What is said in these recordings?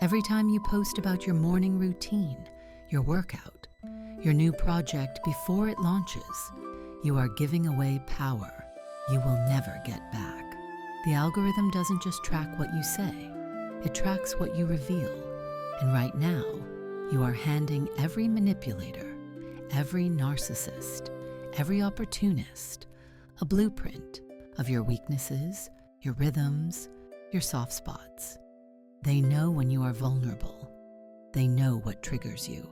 Every time you post about your morning routine, your workout, your new project before it launches, you are giving away power you will never get back. The algorithm doesn't just track what you say, it tracks what you reveal. And right now, you are handing every manipulator, every narcissist, every opportunist, a blueprint of your weaknesses, your rhythms, your soft spots. They know when you are vulnerable. They know what triggers you.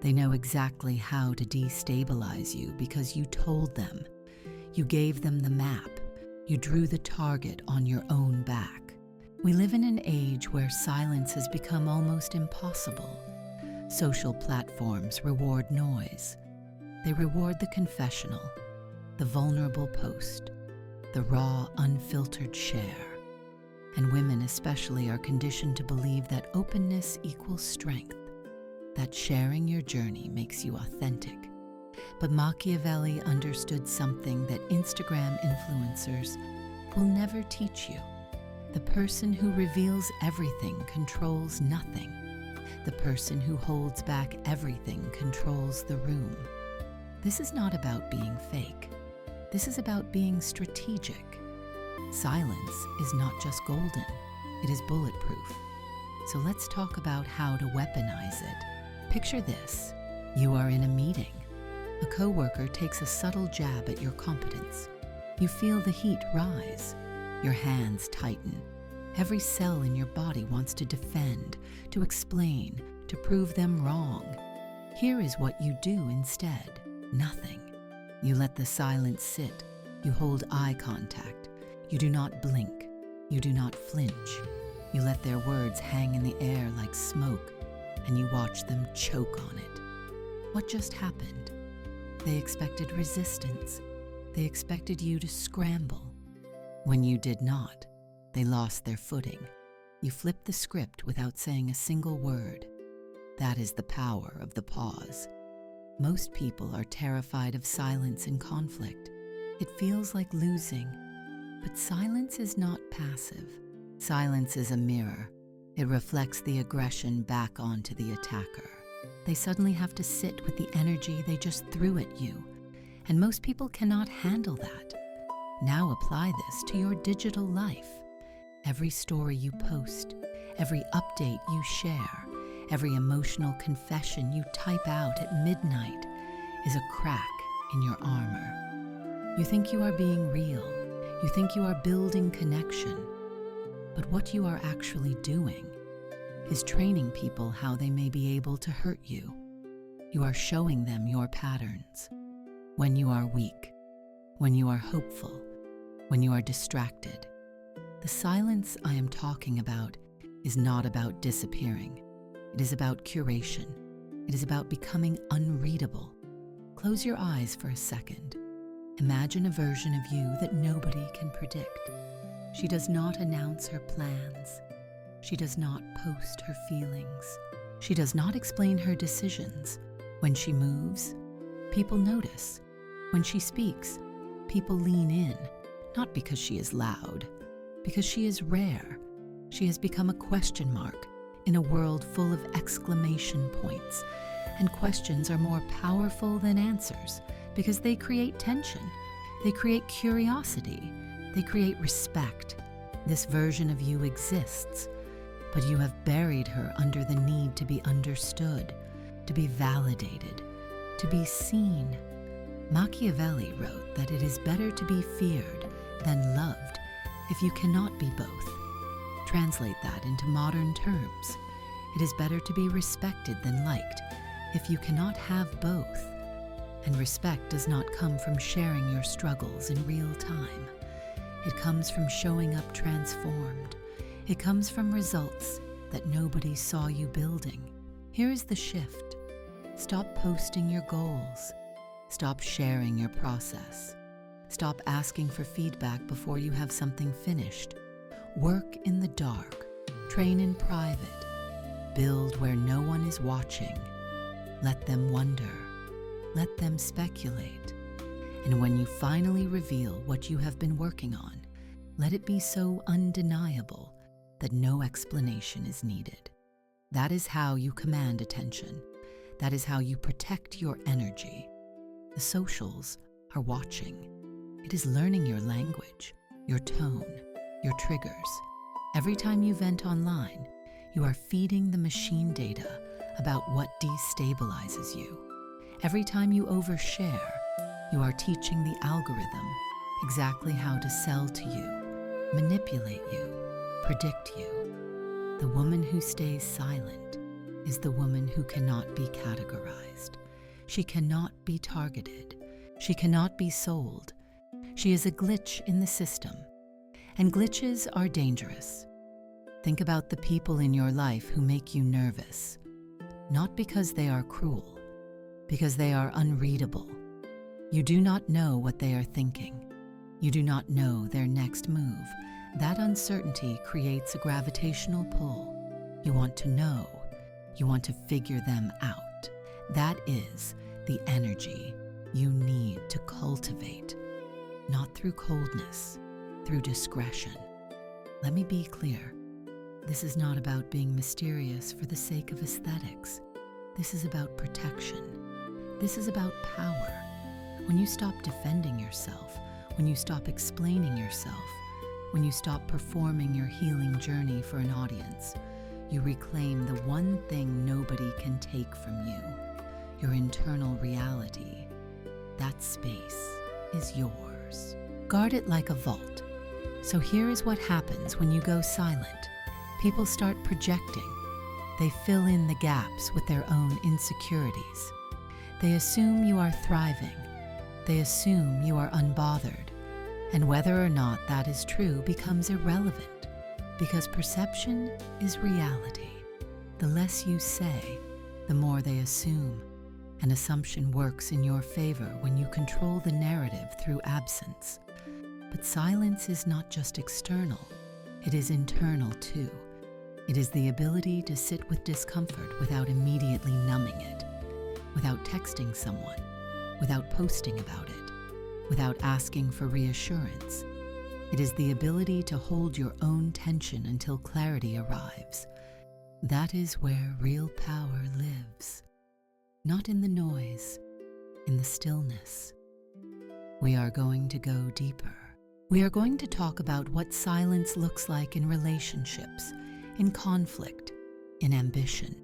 They know exactly how to destabilize you because you told them. You gave them the map. You drew the target on your own back. We live in an age where silence has become almost impossible. Social platforms reward noise. They reward the confessional, the vulnerable post, the raw, unfiltered share. And women especially are conditioned to believe that openness equals strength, that sharing your journey makes you authentic. But Machiavelli understood something that Instagram influencers will never teach you. The person who reveals everything controls nothing. The person who holds back everything controls the room. This is not about being fake. This is about being strategic. Silence is not just golden, it is bulletproof. So let's talk about how to weaponize it. Picture this. You are in a meeting. A coworker takes a subtle jab at your competence. You feel the heat rise. Your hands tighten. Every cell in your body wants to defend, to explain, to prove them wrong. Here is what you do instead. Nothing. You let the silence sit. You hold eye contact. You do not blink. You do not flinch. You let their words hang in the air like smoke, and you watch them choke on it. What just happened? They expected resistance. They expected you to scramble. When you did not, they lost their footing. You flipped the script without saying a single word. That is the power of the pause. Most people are terrified of silence in conflict. It feels like losing. But silence is not passive. Silence is a mirror. It reflects the aggression back onto the attacker. They suddenly have to sit with the energy they just threw at you. And most people cannot handle that. Now apply this to your digital life. Every story you post, every update you share, every emotional confession you type out at midnight is a crack in your armor. You think you are being real. You think you are building connection. But what you are actually doing is training people how they may be able to hurt you. You are showing them your patterns. When you are weak, when you are hopeful, when you are distracted. The silence I am talking about is not about disappearing. It is about curation. It is about becoming unreadable. Close your eyes for a second. Imagine a version of you that nobody can predict. She does not announce her plans. She does not post her feelings. She does not explain her decisions. When she moves, people notice. When she speaks, people lean in, not because she is loud, because she is rare. She has become a question mark in a world full of exclamation points, and questions are more powerful than answers because they create tension, they create curiosity, they create respect. This version of you exists, but you have buried her under the need to be understood, to be validated, to be seen. Machiavelli wrote that it is better to be feared than loved if you cannot be both. Translate that into modern terms. It is better to be respected than liked if you cannot have both. And respect does not come from sharing your struggles in real time. It comes from showing up transformed. It comes from results that nobody saw you building. Here is the shift. Stop posting your goals. Stop sharing your process. Stop asking for feedback before you have something finished. Work in the dark. Train in private. Build where no one is watching. Let them wonder. Let them speculate. And when you finally reveal what you have been working on, let it be so undeniable that no explanation is needed. That is how you command attention. That is how you protect your energy. The socials are watching. It is learning your language, your tone, your triggers. Every time you vent online, you are feeding the machine data about what destabilizes you. Every time you overshare, you are teaching the algorithm exactly how to sell to you, manipulate you, predict you. The woman who stays silent is the woman who cannot be categorized. She cannot be targeted. She cannot be sold. She is a glitch in the system. And glitches are dangerous. Think about the people in your life who make you nervous, not because they are cruel, because they are unreadable. You do not know what they are thinking. You do not know their next move. That uncertainty creates a gravitational pull. You want to know. You want to figure them out. That is the energy you need to cultivate, not through coldness, through discretion. Let me be clear. This is not about being mysterious for the sake of aesthetics. This is about protection. This is about power. When you stop defending yourself, when you stop explaining yourself, when you stop performing your healing journey for an audience, you reclaim the one thing nobody can take from you, your internal reality. That space is yours. Guard it like a vault. So here is what happens when you go silent. People start projecting. They fill in the gaps with their own insecurities. They assume you are thriving. They assume you are unbothered. And whether or not that is true becomes irrelevant, because perception is reality. The less you say, the more they assume. An assumption works in your favor when you control the narrative through absence. But silence is not just external, it is internal too. It is the ability to sit with discomfort without immediately numbing it, without texting someone, without posting about it, without asking for reassurance. It is the ability to hold your own tension until clarity arrives. That is where real power lives. Not in the noise, in the stillness. We are going to go deeper. We are going to talk about what silence looks like in relationships, in conflict, in ambition.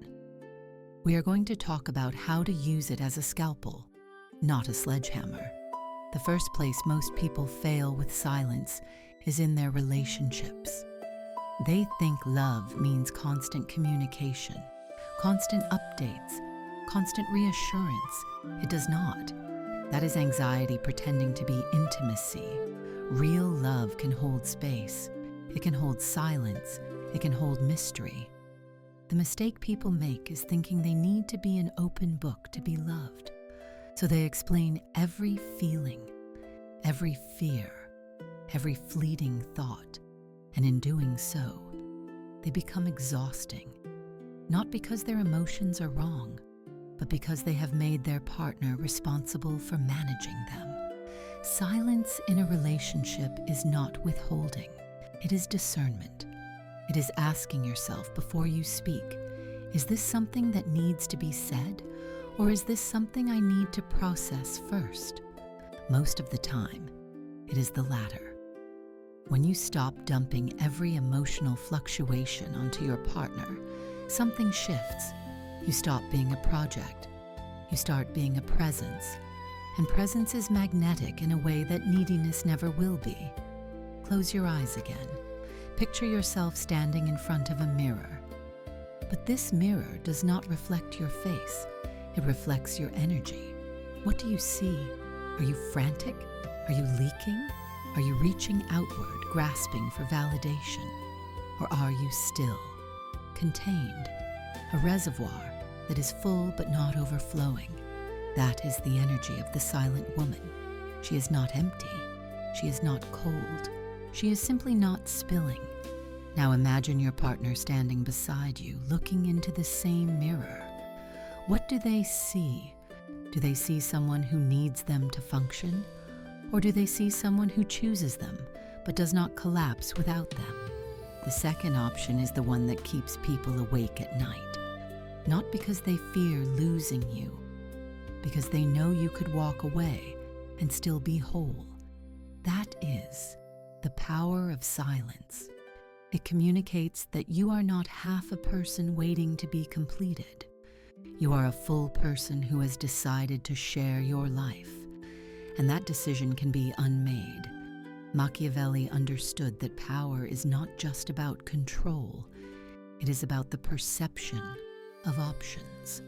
We are going to talk about how to use it as a scalpel, not a sledgehammer. The first place most people fail with silence is in their relationships. They think love means constant communication, constant updates, constant reassurance. It does not. That is anxiety pretending to be intimacy. Real love can hold space. It can hold silence. It can hold mystery. The mistake people make is thinking they need to be an open book to be loved. So they explain every feeling, every fear, every fleeting thought. And in doing so, they become exhausting. Not because their emotions are wrong, but because they have made their partner responsible for managing them. Silence in a relationship is not withholding. It is discernment. It is asking yourself before you speak, is this something that needs to be said, or is this something I need to process first? Most of the time, it is the latter. When you stop dumping every emotional fluctuation onto your partner, something shifts. You stop being a project. You start being a presence. And presence is magnetic in a way that neediness never will be. Close your eyes again. Picture yourself standing in front of a mirror. But this mirror does not reflect your face. It reflects your energy. What do you see? Are you frantic? Are you leaking? Are you reaching outward, grasping for validation? Or are you still, contained, a reservoir that is full but not overflowing? That is the energy of the silent woman. She is not empty. She is not cold. She is simply not spilling. Now imagine your partner standing beside you, looking into the same mirror. What do they see? Do they see someone who needs them to function? Or do they see someone who chooses them, but does not collapse without them? The second option is the one that keeps people awake at night, not because they fear losing you, because they know you could walk away and still be whole. That is the power of silence. It communicates that you are not half a person waiting to be completed. You are a full person who has decided to share your life, and that decision can be unmade. Machiavelli understood that power is not just about control, it is about the perception of options.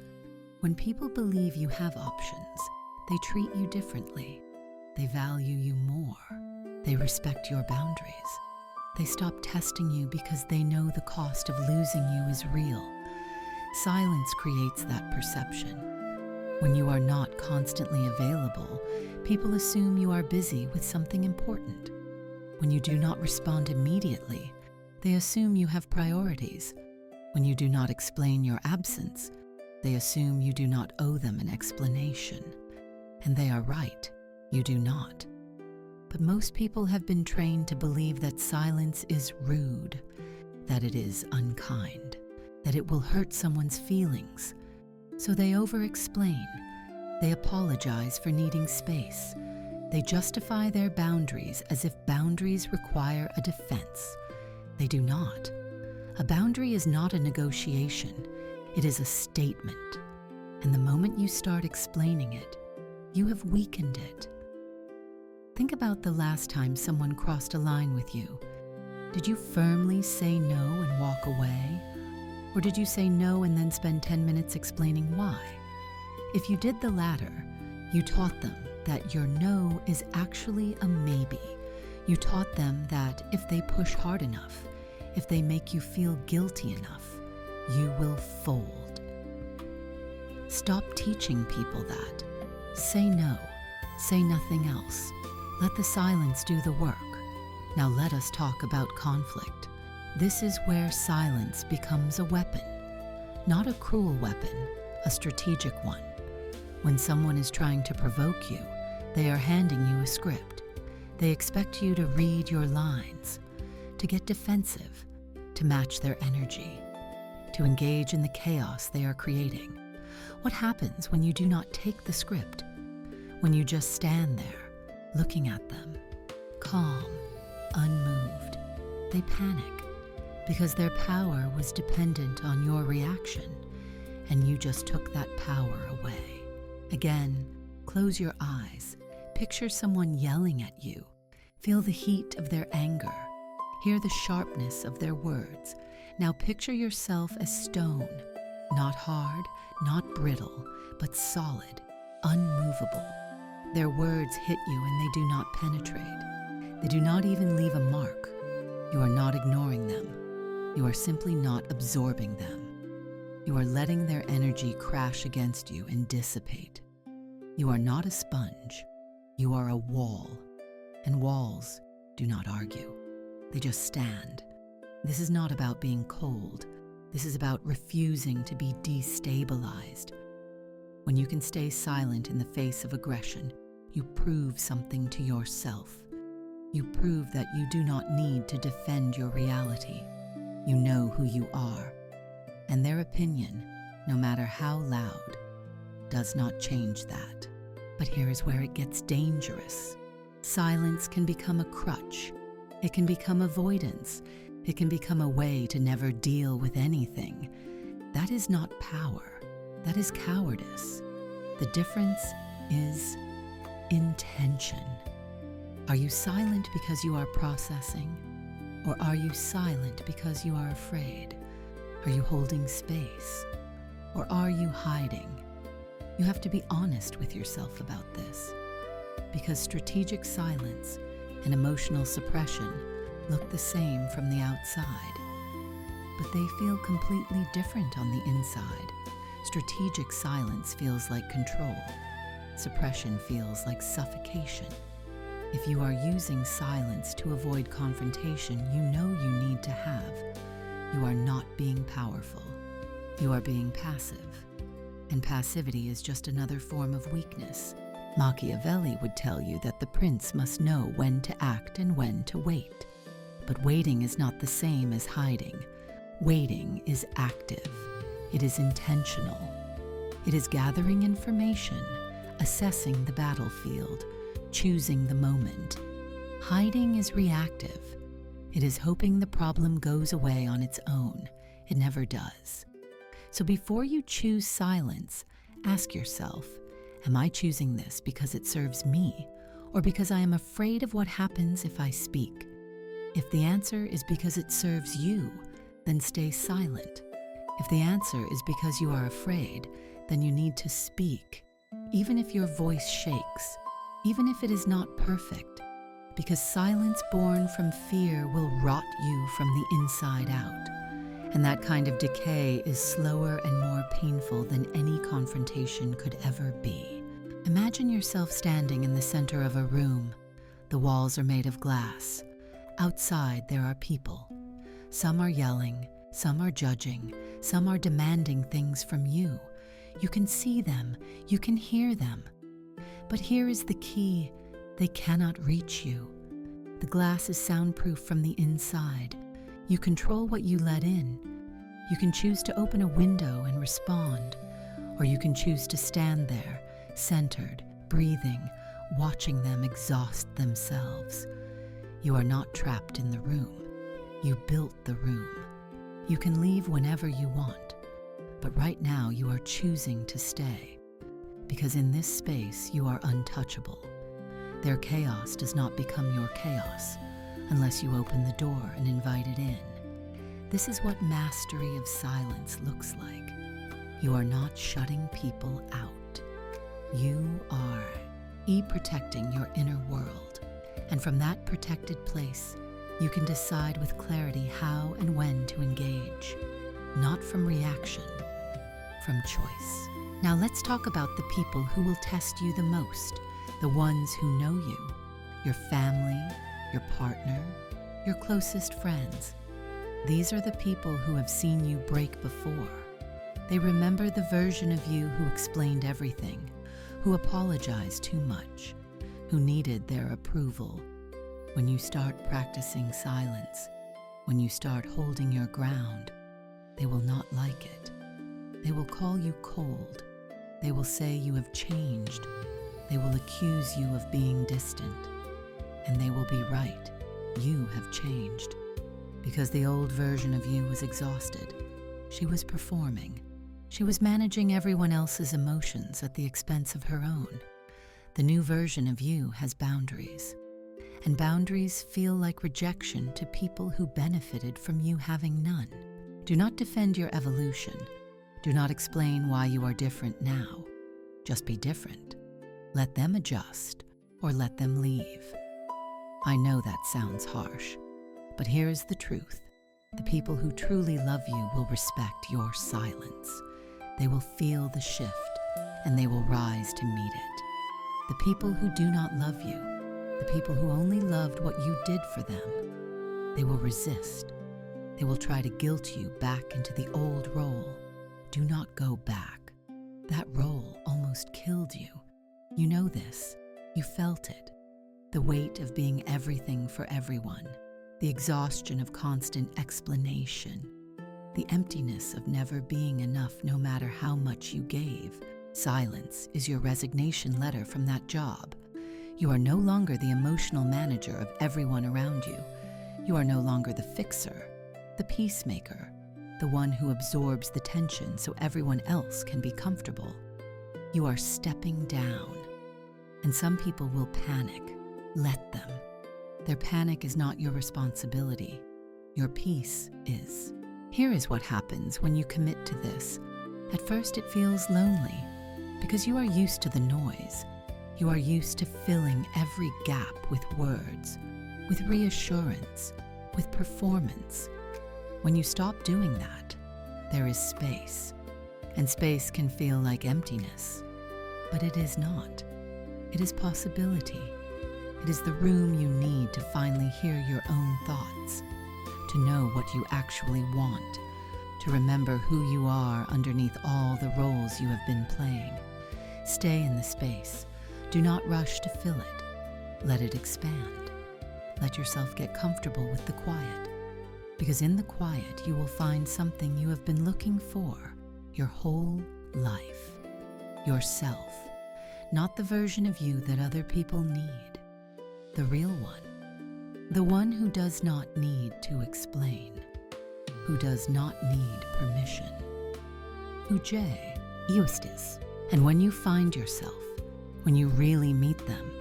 When people believe you have options, they treat you differently. They value you more. They respect your boundaries. They stop testing you because they know the cost of losing you is real. Silence creates that perception. When you are not constantly available, people assume you are busy with something important. When you do not respond immediately, they assume you have priorities. When you do not explain your absence, they assume you do not owe them an explanation. And they are right, you do not. But most people have been trained to believe that silence is rude, that it is unkind, that it will hurt someone's feelings. So they over-explain. They apologize for needing space. They justify their boundaries as if boundaries require a defense. They do not. A boundary is not a negotiation. It is a statement. And the moment you start explaining it, you have weakened it. Think about the last time someone crossed a line with you. Did you firmly say no and walk away? Or did you say no and then spend 10 minutes explaining why? If you did the latter, you taught them that your no is actually a maybe. You taught them that if they push hard enough, if they make you feel guilty enough, you will fold. Stop teaching people that. Say no. Say nothing else. Let the silence do the work. Now let us talk about conflict. This is where silence becomes a weapon. Not a cruel weapon, a strategic one. When someone is trying to provoke you, they are handing you a script. They expect you to read your lines, to get defensive, to match their energy, to engage in the chaos they are creating. What happens when you do not take the script? When you just stand there, looking at them, calm, unmoved? They panic because their power was dependent on your reaction, and you just took that power away. Again, close your eyes. Picture someone yelling at you. Feel the heat of their anger. Hear the sharpness of their words. Now picture yourself as stone, not hard, not brittle, but solid, unmovable. Their words hit you and they do not penetrate. They do not even leave a mark. You are not ignoring them. You are simply not absorbing them. You are letting their energy crash against you and dissipate. You are not a sponge. You are a wall. And walls do not argue. They just stand. This is not about being cold. This is about refusing to be destabilized. When you can stay silent in the face of aggression, you prove something to yourself. You prove that you do not need to defend your reality. You know who you are. And their opinion, no matter how loud, does not change that. But here is where it gets dangerous. Silence can become a crutch. It can become avoidance. It can become a way to never deal with anything. That is not power. That is cowardice. The difference is intention. Are you silent because you are processing? Or are you silent because you are afraid? Are you holding space? Or are you hiding? You have to be honest with yourself about this, because strategic silence and emotional suppression look the same from the outside, but they feel completely different on the inside. Strategic silence feels like control. Suppression feels like suffocation. If you are using silence to avoid confrontation you know you need to have, you are not being powerful. You are being passive. And passivity is just another form of weakness. Machiavelli would tell you that the prince must know when to act and when to wait. But waiting is not the same as hiding. Waiting is active. It is intentional. It is gathering information, assessing the battlefield, choosing the moment. Hiding is reactive. It is hoping the problem goes away on its own. It never does. So before you choose silence, ask yourself, am I choosing this because it serves me, or because I am afraid of what happens if I speak? If the answer is because it serves you, then stay silent. If the answer is because you are afraid, then you need to speak, even if your voice shakes, even if it is not perfect, because silence born from fear will rot you from the inside out. And that kind of decay is slower and more painful than any confrontation could ever be. Imagine yourself standing in the center of a room. The walls are made of glass. Outside, there are people. Some are yelling, some are judging, some are demanding things from you. You can see them, you can hear them. But here is the key: they cannot reach you. The glass is soundproof from the inside. You control what you let in. You can choose to open a window and respond, or you can choose to stand there, centered, breathing, watching them exhaust themselves. You are not trapped in the room. You built the room. You can leave whenever you want, but right now you are choosing to stay, because in this space you are untouchable. Their chaos does not become your chaos unless you open the door and invite it in. This is what mastery of silence looks like. You are not shutting people out. You are protecting your inner world. And from that protected place, you can decide with clarity how and when to engage, not from reaction, from choice. Now let's talk about the people who will test you the most, the ones who know you, your family, your partner, your closest friends. These are the people who have seen you break before. They remember the version of you who explained everything, who apologized too much, who needed their approval. When you start practicing silence, when you start holding your ground, they will not like it. They will call you cold. They will say you have changed. They will accuse you of being distant. And they will be right. You have changed. Because the old version of you was exhausted. She was performing. She was managing everyone else's emotions at the expense of her own. The new version of you has boundaries. And boundaries feel like rejection to people who benefited from you having none. Do not defend your evolution. Do not explain why you are different now. Just be different. Let them adjust, or let them leave. I know that sounds harsh, but here is the truth. The people who truly love you will respect your silence. They will feel the shift, and they will rise to meet it. The people who do not love you, the people who only loved what you did for them, they will resist. They will try to guilt you back into the old role. Do not go back. That role almost killed you. You know this. You felt it. The weight of being everything for everyone. The exhaustion of constant explanation. The emptiness of never being enough no matter how much you gave. Silence is your resignation letter from that job. You are no longer the emotional manager of everyone around you. You are no longer the fixer, the peacemaker, the one who absorbs the tension so everyone else can be comfortable. You are stepping down. And some people will panic. Let them. Their panic is not your responsibility. Your peace is. Here is what happens when you commit to this. At first it feels lonely, because you are used to the noise. You are used to filling every gap with words, with reassurance, with performance. When you stop doing that, there is space. And space can feel like emptiness. But it is not. It is possibility. It is the room you need to finally hear your own thoughts, to know what you actually want, to remember who you are underneath all the roles you have been playing. Stay in the space. Do not rush to fill it. Let it expand. Let yourself get comfortable with the quiet, because in the quiet you will find something you have been looking for your whole life. Yourself, not the version of you that other people need. The real one. The one who does not need to explain. Who does not need permission. Eustace. And when you find yourself, when you really meet them,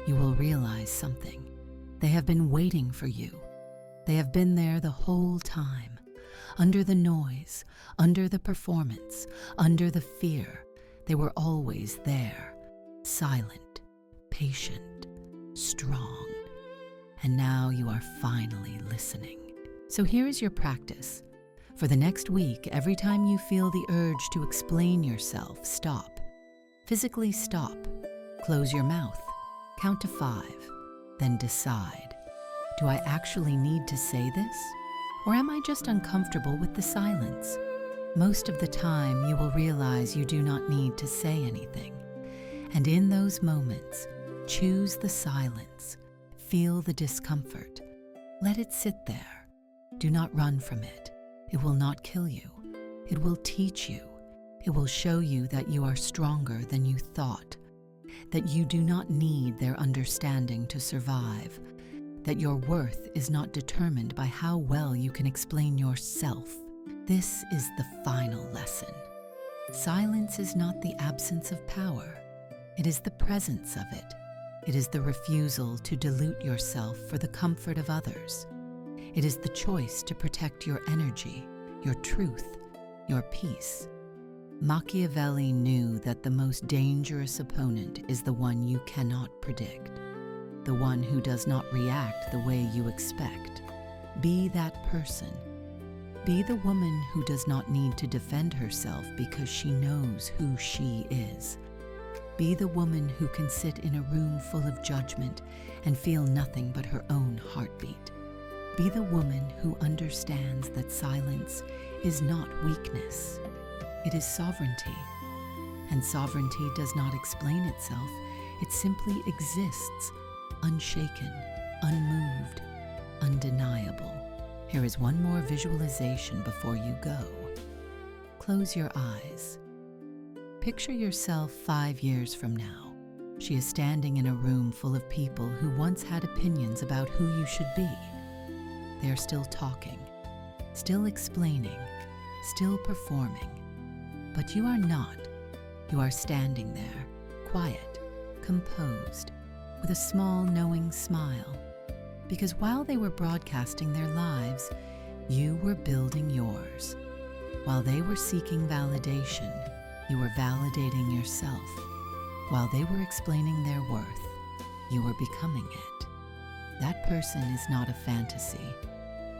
you will realize something. They have been waiting for you. They have been there the whole time, under the noise, under the performance, under the fear. They were always there, silent, patient, strong. And now you are finally listening. So here is your practice. For the next week, every time you feel the urge to explain yourself, stop. Physically stop. Close your mouth. Count to 5. Then decide. Do I actually need to say this? Or am I just uncomfortable with the silence? Most of the time, you will realize you do not need to say anything. And in those moments, choose the silence. Feel the discomfort. Let it sit there. Do not run from it. It will not kill you. It will teach you. It will show you that you are stronger than you thought, that you do not need their understanding to survive, that your worth is not determined by how well you can explain yourself. This is the final lesson. Silence is not the absence of power. It is the presence of it. It is the refusal to dilute yourself for the comfort of others. It is the choice to protect your energy, your truth, your peace. Machiavelli knew that the most dangerous opponent is the one you cannot predict, the one who does not react the way you expect. Be that person. Be the woman who does not need to defend herself because she knows who she is. Be the woman who can sit in a room full of judgment and feel nothing but her own heartbeat. Be the woman who understands that silence is not weakness. It is sovereignty. And sovereignty does not explain itself. It simply exists, unshaken, unmoved, undeniable. Here is one more visualization before you go. Close your eyes. Picture yourself 5 years from now. She is standing in a room full of people who once had opinions about who you should be. They are still talking, still explaining, still performing. But you are not. You are standing there, quiet, composed, with a small knowing smile. Because while they were broadcasting their lives, you were building yours. While they were seeking validation, you were validating yourself. While they were explaining their worth, you were becoming it. That person is not a fantasy.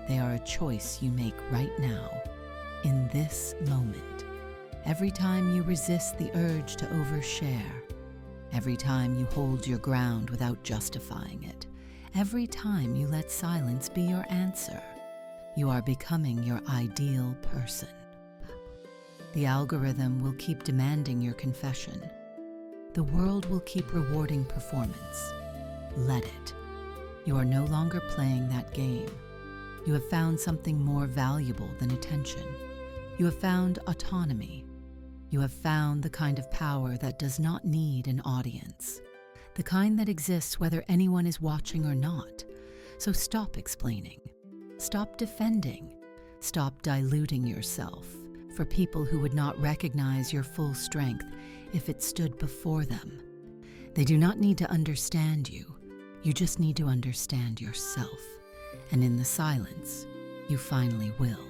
They are a choice you make right now, in this moment. Every time you resist the urge to overshare, every time you hold your ground without justifying it, every time you let silence be your answer, you are becoming your ideal person. The algorithm will keep demanding your confession. The world will keep rewarding performance. Let it. You are no longer playing that game. You have found something more valuable than attention. You have found autonomy. You have found the kind of power that does not need an audience, the kind that exists whether anyone is watching or not. So stop explaining. Stop defending. Stop diluting yourself for people who would not recognize your full strength if it stood before them. They do not need to understand you. You just need to understand yourself. And in the silence, you finally will.